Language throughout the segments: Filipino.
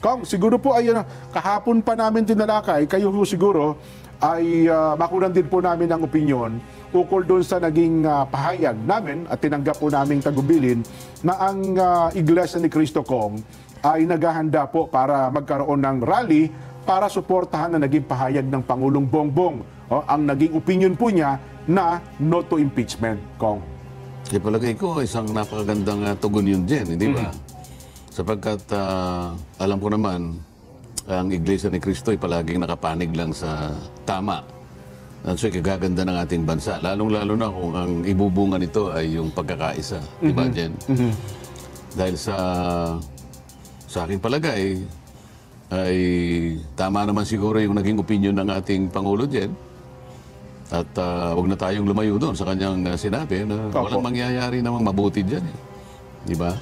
Kong, siguro po ay kahapon pa namin tinalakay, kayo po siguro ay makunan din po namin ng opinyon ukol doon sa naging pahayag namin at tinanggap po namin tagubilin na ang Iglesia ni Cristo, Kong, ay naghahanda po para magkaroon ng rally para suportahan na naging pahayag ng Pangulong Bongbong. Ang naging opinion po niya na no to impeachment, Kong. Kaya palagay ko, isang napakagandang tugon yun din, hindi ba? Sapagkat alam ko naman, ang Iglesia ni Cristo ay palaging nakapanig lang sa tama. At so, kagaganda ng ating bansa. Lalong-lalo na kung ang ibubunga nito ay yung pagkakaisa. Di ba, Jen? Dahil sa aking palagay, ay tama naman siguro yung naging opinion ng ating Pangulo, Jen. At huwag na tayong lumayo doon sa kanyang sinabi na walang mangyayari namang mabuti dyan. Di ba?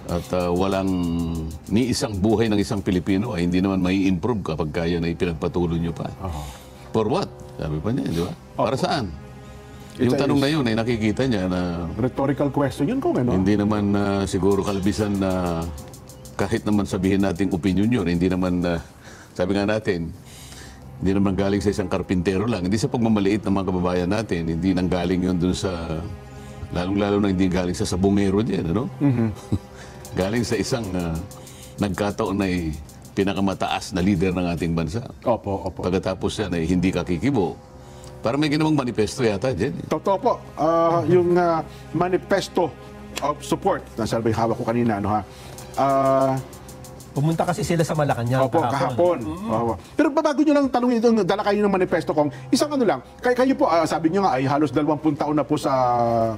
At walang ni isang buhay ng isang Pilipino ay hindi naman may improve kapag kaya na ipinagpatuloy nyo pa. For what? Sabi pa niya, di ba? Para saan? Yung tanong na yun ay nakikita niya na rhetorical question yun, Kong, hindi naman siguro kalbisan na kahit naman sabihin nating opinion yun, hindi naman, sabi nga natin, hindi naman galing sa isang karpintero lang. Hindi sa pagmamaliit ng mga kababayan natin, hindi nang galing yun dun sa, lalong-lalo na hindi galing sa sabungero dyan, ano? Galing sa isang nagkataon na pinakamataas na leader ng ating bansa. Opo. Pagkatapos yan ay hindi kakikibo. Para may ginawang manifesto yata dyan. Totoo po. Yung manifesto of support, nasa ba yung hawak ko kanina, ano ha? Pumunta kasi sila sa Malacanang kahapon. Pero bago nyo lang tanongin ito, dala kayo ng manifesto, Kong. Isang ano lang, kayo po, sabi nyo nga ay halos 20 taon na po sa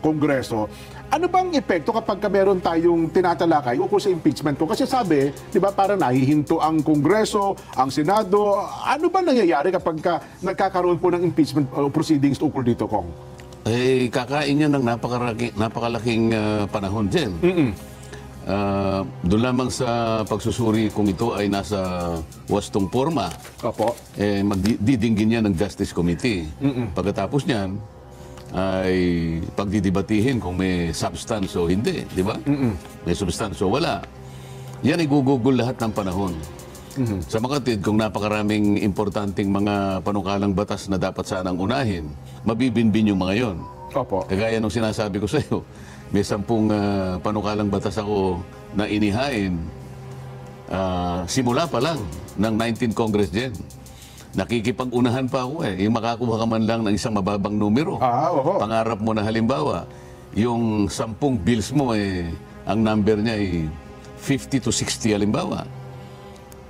Kongreso. Ano bang epekto kapag meron tayong tinatalakay ukol sa impeachment ko? Kasi sabi, di ba, parang nahihinto ang Kongreso, ang Senado. Ano ba nangyayari kapag nagkakaroon po ng impeachment proceedings ukol dito, Kong? Eh, kakain yan ng napakalaking panahon din. Doon lamang sa pagsusuri kung ito ay nasa wastong forma, magdidinggin yan ng Justice Committee. Pagkatapos niyan, ay pagdidibatihin kung may substance o hindi, di ba? May substance o wala. Yan ay gugugol lahat ng panahon. Sa makatid, kung napakaraming importanteng mga panukalang batas na dapat sanang unahin, mabibinbin yung mga yon. Kagaya nung sinasabi ko sa iyo, may 10 panukalang batas ako na inihain simula pa lang ng 19 Congress Gen. Nakikipag-unahan pa ako yung makakuha ka man lang ng isang mababang numero. Pangarap mo na halimbawa, yung 10 bills mo ang number niya ay 50 to 60 halimbawa.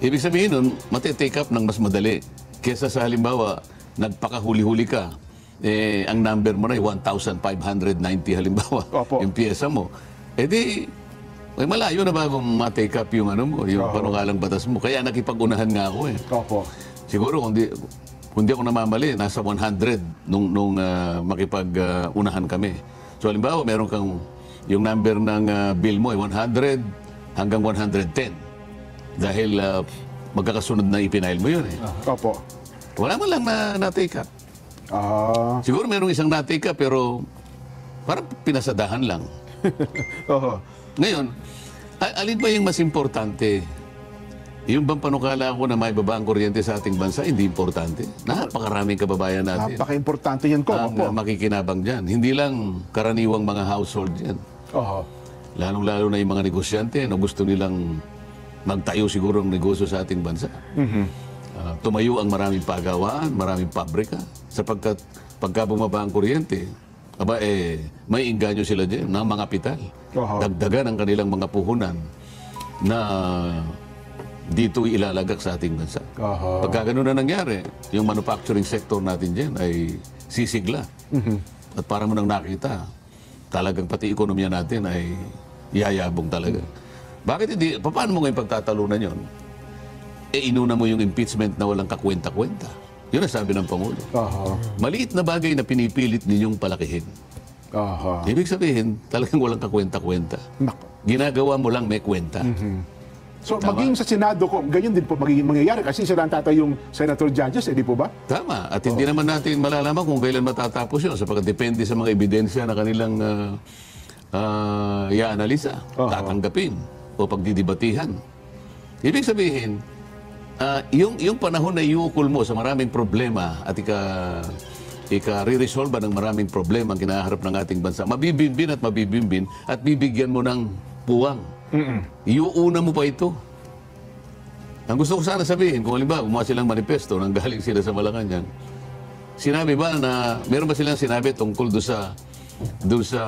Ibig sabihin nun, matitake up ng mas madali. Kesa sa halimbawa, nagpakahuli-huli ka, ang number mo na ay 1,590 halimbawa, yung pyesa mo. May malayo na bago ma-take up yung yung panukalang batas mo. Kaya nakipag-unahan nga ako Siguro kung di ako namamali, nasa 100 nung makipag-unahan kami. So halimbawa, meron kang yung number ng bill mo ay 100 hanggang 110. Dahil magkakasunod na ipinail mo yun Wala man lang na-take up. Siguro merong isang na-take up pero parang pinasadahan lang. Ngayon, alin ba yung mas importante? Yung bang panukala ko na may baba ang kuryente sa ating bansa, hindi importante. Napakaraming kababayan natin. Napaka-importante yan, Kong. Ang makikinabang dyan. Hindi lang karaniwang mga household dyan. Lalong-lalo na yung mga negosyante na gusto nilang magtayo siguro ng negosyo sa ating bansa. Tumayo ang maraming pagawaan, maraming pabrika. Sapagkat pagka bumaba ang kuryente, may inganyo sila dyan ng mga kapital. Dagdagan ang kanilang mga puhunan na dito ilalagak sa ating bansa. Pagka ganun na nangyari, yung manufacturing sector natin dyan ay sisigla. At para mo nang nakita, talagang pati ekonomiya natin ay yayabong talaga. Bakit hindi? Paano mo ngayon pagtatalunan yun? Inuna mo yung impeachment na walang kakwenta-kwenta. Yun ang sabi ng Pangulo. Maliit na bagay na pinipilit ninyong palakihin. Ibig sabihin, talagang walang kakwenta-kwenta. Ginagawa mo lang may kwenta. So, maging sa Senado ko, ganyan din po mangyayari kasi sila ang tatay yung senator judges, di po ba? Tama. At hindi naman natin malalaman kung kailan matatapos yun sapagkat depende sa mga ebidensya na kanilang i-analisa, tatanggapin o pagdidibatihan. Ibig sabihin, yung panahon na iukol mo sa maraming problema at ika-re-resolve ng maraming problema ang kinaharap ng ating bansa, mabibimbin at bibigyan mo ng puwang. Iuuna mo pa ito. Ang gusto ko sana sabihin, kung halimbawa gumawa silang manifesto nang galing sila sa Malacanang, sinabi ba na, meron ba silang sinabi tungkol doon sa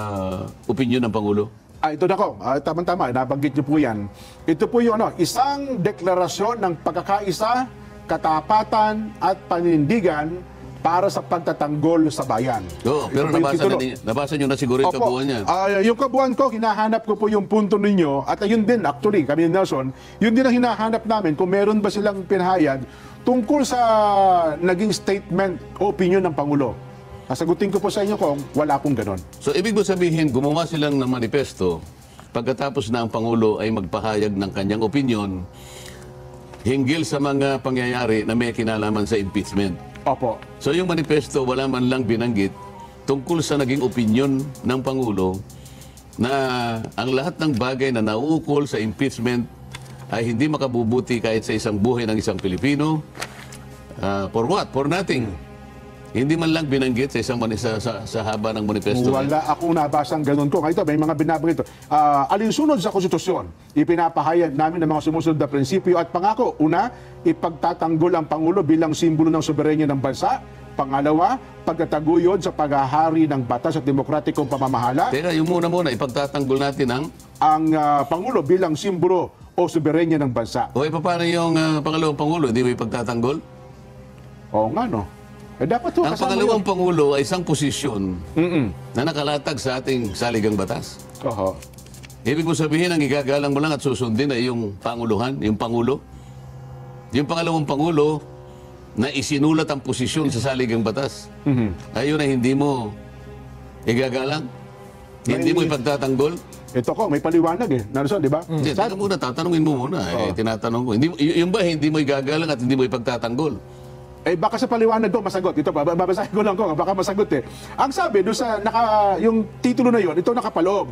opinion ng Pangulo? Ito na ko, tama-tama, nabanggit niyo po yan. Ito po yung isang deklarasyon ng pagkakaisa, katapatan at paninindigan para sa pagtatanggol sa bayan. Pero nabasa nyo na siguro yung kabuuan yan. Yung kabuuan ko, hinahanap ko po yung punto ninyo at ayun din, actually, kami ni Nelson, yun din ang hinahanap namin kung meron ba silang pinahayag tungkol sa naging statement o opinion ng Pangulo. Sasagutin ko po sa inyo kung wala pong ganon. So, ibig mo sabihin, gumawa silang ng manifesto pagkatapos na ang Pangulo ay magpahayag ng kanyang opinion hinggil sa mga pangyayari na may kinalaman sa impeachment. Opo. So, yung manifesto, wala man lang binanggit tungkol sa naging opinion ng Pangulo na ang lahat ng bagay na nauukol sa impeachment ay hindi makabubuti kahit sa isang buhay ng isang Pilipino. For what? For nothing. Hindi man lang binanggit sa isang sa haba ng manifesto. Wala akong nabasang ganun ko. Ito, may mga binabanggit. Alinsunod sa konstitusyon, ipinapahayag namin ng mga sumusunod na prinsipyo at pangako. Una, ipagtatanggol ang Pangulo bilang simbolo ng soberenya ng bansa. Pangalawa, pagtataguyod sa paghahari ng batas at demokratikong pamamahala. Teka, yung muna, ipagtatanggol natin ang Pangulo bilang simbolo o soberenya ng bansa. O paano yung pangalawang Pangulo? Hindi mo ipagtatanggol? Oo nga, no? Dapat ang pangalawang Pangulo ay isang posisyon na nakalatag sa ating saligang batas. Ibig mo sabihin, ang igagalang mo lang at susundin ay yung Panguluhan, yung Pangulo. Yung pangalawang Pangulo na isinulat ang posisyon sa saligang batas. Ayun ay hindi mo igagalang. Hindi mo ipagtatanggol. Ito ko, may paliwanag Nelson, di ba? Teka muna, tatanungin mo muna. Tinatanong ko. Yung ba hindi mo igagalang at hindi mo ipagtatanggol? Baka sa paliwanag ko masagot. Ito pa, babasahin ko lang ko, baka masagot Ang sabi doon sa yung titulo na yon, ito nakapaloob.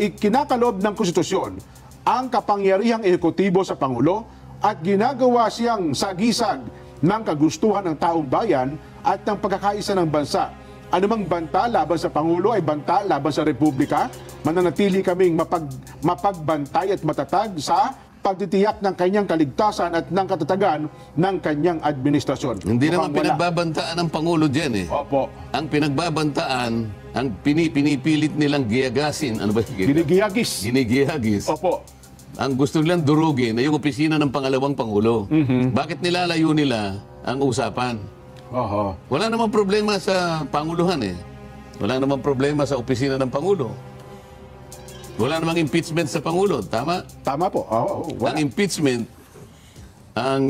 Ikinakalob ng konstitusyon ang kapangyarihang ehekutibo sa Pangulo at ginagawa siyang sagisag ng kagustuhan ng taong bayan at ng pagkakaisa ng bansa. Anumang banta laban sa Pangulo ay banta laban sa Republika. Mananatili kaming mapagbantay at matatag sa pagtitiyak ng kanyang kaligtasan at ng katatagan ng kanyang administrasyon. Hindi naman pinagbabantaan ng Pangulo dyan Opo. Ang pinagbabantaan, ang pinipilit nilang giyagasin. Ano ba? Ginigiyagis. Ginigiyagis. Opo. Ang gusto nilang durugin ay yung opisina ng pangalawang Pangulo. Bakit nilalayo nila ang usapan? Wala namang problema sa Panguluhan Wala namang problema sa opisina ng Pangulo. Wala namang impeachment sa Pangulo, tama? Tama po. Ang impeachment, ang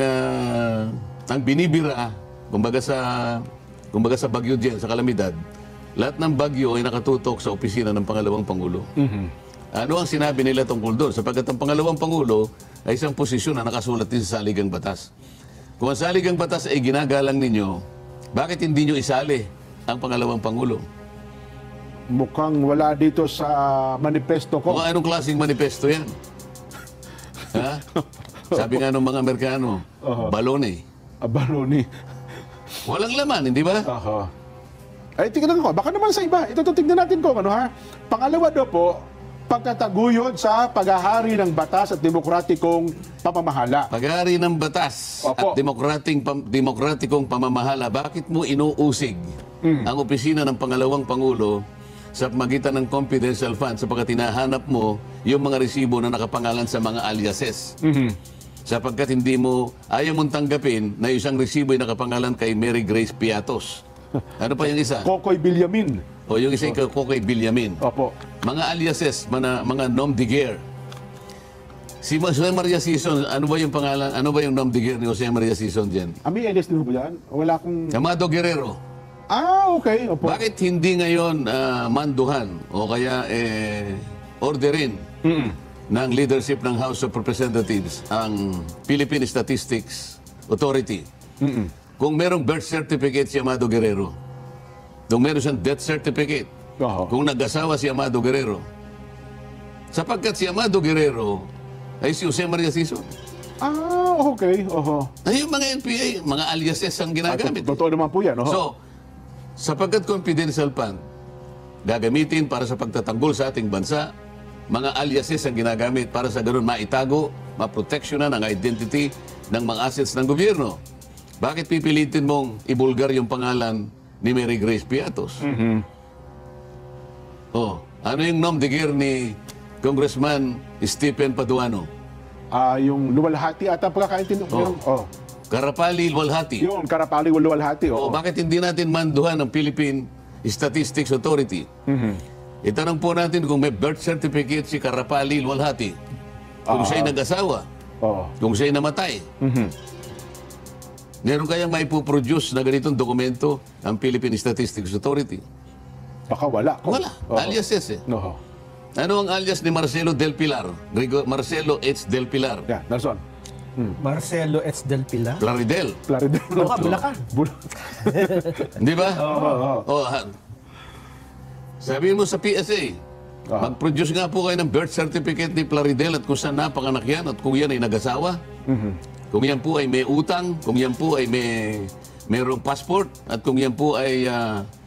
binibira, kumbaga sa bagyo dyan, sa kalamidad, lahat ng bagyo ay nakatutok sa opisina ng pangalawang Pangulo. Ano ang sinabi nila tungkol doon? Sapagkat ang pangalawang Pangulo ay isang posisyon na nakasulat din sa saligang batas. Kung ang saligang batas ay ginagalang ninyo, bakit hindi nyo isali ang pangalawang Pangulo? Mukhang wala dito sa manifesto ko. Anong klaseng manifesto yan? Ha? Sabi nga ng mga Amerikano, balone. Balone. Walang laman, hindi ba? Ay, tingnan ko. Baka naman sa iba. Ito, tignan natin ko. Pangalawa daw po, pagtataguyod sa paghahari ng batas at demokratikong pamamahala. Paghahari ng batas at demokratikong pamamahala, bakit mo inuusig ang opisina ng pangalawang Pangulo sa magitan ng confidential fund sapagkat hinahanap mo yung mga resibo na nakapangalan sa mga aliases? Sapagkat ayaw mong tanggapin na isang resibo ay nakapangalan kay Mary Grace Piatos. Ano pa yung isa? Kokoy Villamin. O yung isa kay Kokoy Villamin. Opo. Mga aliases, mga nom de guerre. Si Jose Maria Sison, ano ba yung pangalan? Ano ba yung nom de guerre ni Jose Maria Sison dyan? May alias din po yan? Wala akong... Amado Guerrero. Okay. Opo. Bakit hindi ngayon manduhan o kaya orderin ng leadership ng House of Representatives ang Philippine Statistics Authority? Kung merong birth certificate si Amado Guerrero, kung meron siyang death certificate, kung nag-asawa si Amado Guerrero, sapagkat si Amado Guerrero ay si Jose Maria Sison. Okay. Oho. Ay, yung mga NPA, mga aliases ang ginagamit. Totoo naman po yan. Oho. So, sapagkat confidential fund, gagamitin para sa pagtatanggol sa ating bansa, mga aliases ang ginagamit para sa ganun maitago, maproteksyonan ang identity ng mga assets ng gobyerno. Bakit pipilitin mong ibulgar yung pangalan ni Mary Grace Piatos? Ano yung nom de guerre ni Congressman Stephen Paduano? Yung luwalhati ata pagkakaintindi. Karapali Luwalhati. Yung Karapali luwalhati. Bakit hindi natin manduhan ang Philippine Statistics Authority? Itanong po natin kung may birth certificate si Karapali Luwalhati. Kung siya'y nag-asawa. Kung siya'y namatay. Meron kayang maipoproduce na ganitong dokumento ang Philippine Statistics Authority? Baka wala. Wala. Aliases Ano ang alias ni Marcelo Del Pilar? Marcelo H. Del Pilar. Nelson. Marcelo H. Del Pilar. Plaridel. Bulacan. Di ba? Sabihin mo sa PSA, mag-produce nga po kayo ng birth certificate ni Plaridel at kung saan napanganak yan at kung yan ay nag-asawa. Kung yan po ay may utang, kung yan po ay mayroong passport, at kung yan po ay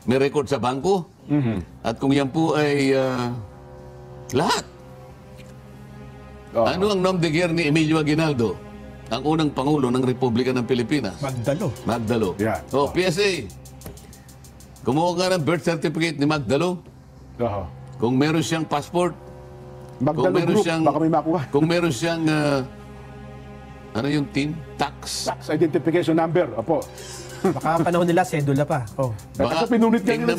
may record sa bangko, at kung yan po ay lahat. Ano ang nom de guerre ni Emilio Aguinaldo, ang unang Pangulo ng Republika ng Pilipinas? Magdalo. Yeah. PSA, kumuha nga ng birth certificate ni Magdalo. Kung meron siyang passport, Magdalo Group, baka may makuha. Kung meron siyang, ano yung team? Tax identification number. Baka panahon nila, sedula pa. Baka pinunit tingnan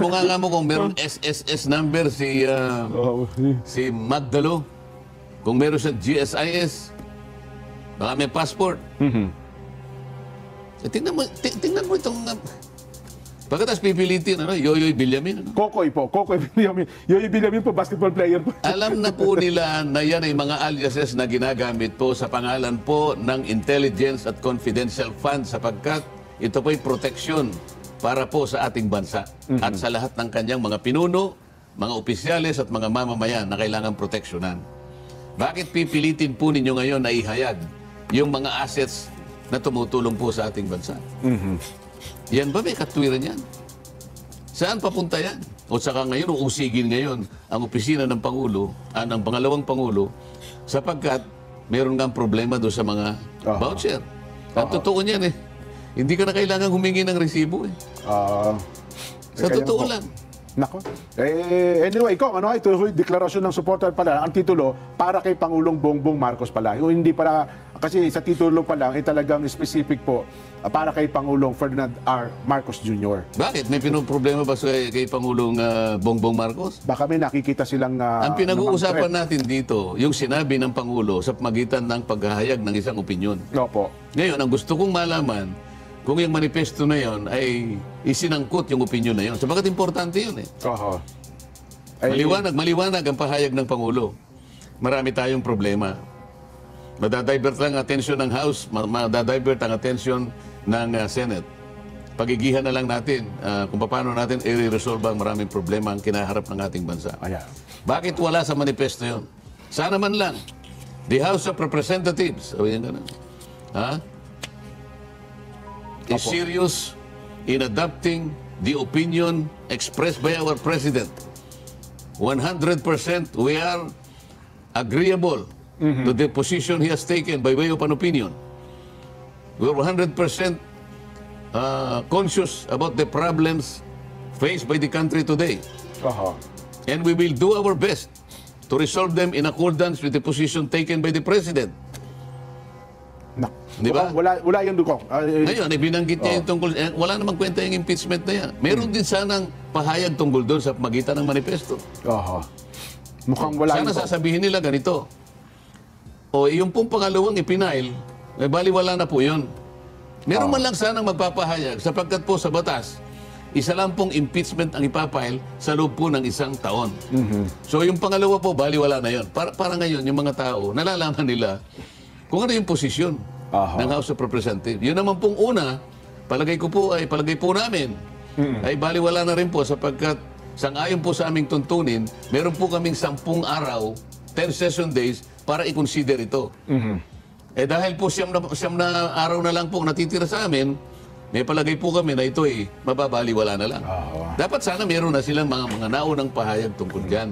mo nga kung meron SSS number si Magdalo. Kung meron siyang GSIS, baka may passport. Tingnan mo itong... Pagkatapos pipilitin, Yoyoy Villamin. Kokoy Villamin. Yoyoy Villamin po, basketball player po. Alam na po nila na yan ay mga aliases na ginagamit po sa pangalan po ng intelligence at confidential fund sapagkat ito po'y proteksyon para po sa ating bansa at sa lahat ng kanyang mga pinuno, mga opisyales at mga mamamayan na kailangan proteksyonan. Bakit pipilitin po ninyo ngayon na ihayag yung mga assets na tumutulong po sa ating bansa? Yan ba may katwiran yan? Saan papunta yan? O saka ngayon, uusigin ngayon ang opisina ng Pangulo, ng pangalawang Pangulo, sapagkat meron nga problema doon sa mga voucher. At totoo niyan hindi ka na kailangan humingi ng resibo sa totoo lang. Nako. Anyway, ito yung deklarasyon ng suporta pala. Ang titulo, para kay Pangulong Bongbong Marcos pala. Yung hindi para, kasi sa titulo pa lang, talagang specific po, para kay Pangulong Ferdinand R. Marcos Jr. Bakit? May problema ba kay Pangulong Bongbong Marcos? Baka may nakikita silang... ang pinag-uusapan natin dito, yung sinabi ng Pangulo sa pamagitan ng paghahayag ng isang opinyon. Opo. Ngayon, ang gusto kong malaman, kung yung manifesto na yon ay isinangkot yung opinyon na yon. Sabagat importante yun Maliwanag ang pahayag ng Pangulo. Marami tayong problema. Madadivert lang ang atensyon ng House, madadivert ang atensyon ng Senate. Pagigihan na lang natin kung paano natin i-resolve ang maraming problema ang kinaharap ng ating bansa. Bakit wala sa manifesto yun? Sana man lang, the House of Representatives, is serious in adopting the opinion expressed by our President. 100% we are agreeable to the position he has taken by way of an opinion. We are 100% conscious about the problems faced by the country today. And we will do our best to resolve them in accordance with the position taken by the President. Di ba? Wala yung dukong. Ngayon, binanggit niya yung tungkol, wala namang kwenta yung impeachment na yan. Meron din sanang pahayag tungkol doon sa magitan ng manifesto. Mukhang wala sana sasabihin nila ganito. Yung pong pangalawang ipinail, baliwala na po yun. Meron man lang sanang magpapahayag sapagkat po sa batas, isa lang pong impeachment ang ipapile sa loob po ng 1 taon. So yung pangalawa po, baliwala na yun. Para ngayon, yung mga tao, nalalaman nila kung ano yung posisyon ng House of Representatives. Yun naman pong una, palagay po namin, ay baliwala na rin po sapagkat sang-ayon po sa aming tuntunin, meron po kaming 10 araw, 10 session days para i-consider ito. Eh dahil po siyam na araw na lang po natitira sa amin, may palagay po kami na ito mababaliwala na lang. Dapat sana meron na silang mga naunang pahayag tungkol dyan.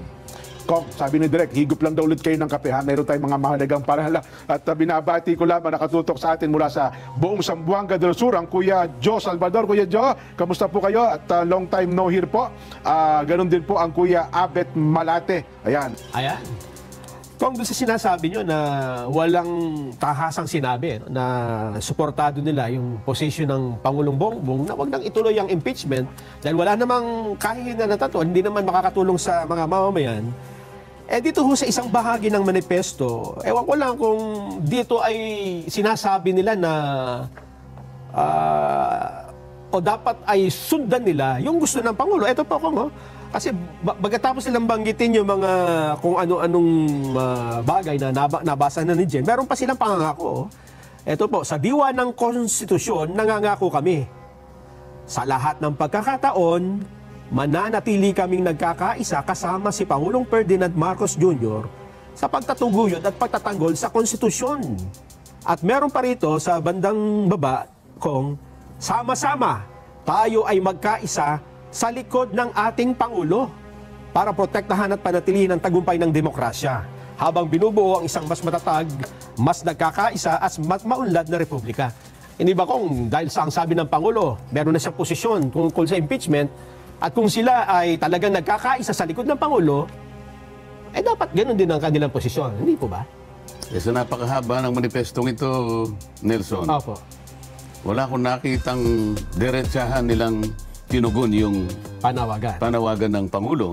Kong, sabi ni Direk, higop lang daw ulit kayo ng kape ha. Meron tayong mga mahalagang parala. At binabati ko lamang nakatutok sa atin mula sa buong Zamboanga del Sur, ang Kuya Joe Salvador. Kuya Joe, kamusta po kayo? At long time no hear po. Ganon din po ang Kuya Abet Malate. Ayan. Ayan. Kung doon sa sinasabi nyo na walang tahasang sinabi, no, na suportado nila yung position ng Pangulong Bongbong na wag nang ituloy ang impeachment dahil wala namang kahihingan na tato, hindi naman makakatulong sa mga mamamayan. Eh dito ho sa isang bahagi ng manifesto, ewan ko lang kung dito ay sinasabi nila na o dapat ay sundan nila yung gusto ng Pangulo. Ito po kung kasi bagatapos nilang banggitin yung mga kung ano-anong bagay na nabasa na ni Jen, meron pa silang pangangako. Ito po, sa diwa ng konstitusyon, nangangako kami. Sa lahat ng pagkakataon, mananatili kaming nagkakaisa kasama si Pangulong Ferdinand Marcos Jr. sa pagtatuguyod at pagtatanggol sa konstitusyon. At meron pa rito sa bandang baba kung sama-sama tayo ay magkaisa sa likod ng ating Pangulo para protektahan at panatilihin ang tagumpay ng demokrasya habang binubuo ang isang mas matatag, mas nagkakaisa at mas maunlad na republika. Hindi ba kung dahil sa ang sabi ng Pangulo, meron na siyang posisyon tungkol sa impeachment at kung sila ay talagang nagkakaisa sa likod ng Pangulo, eh dapat ganun din ang kanilang posisyon. Hindi po ba? Sa napakahaba ng manifestong ito, Nelson, Opo. wala akong nakitang diretsahan nilang tinugon yung Panawagan. panawagan ng Pangulo.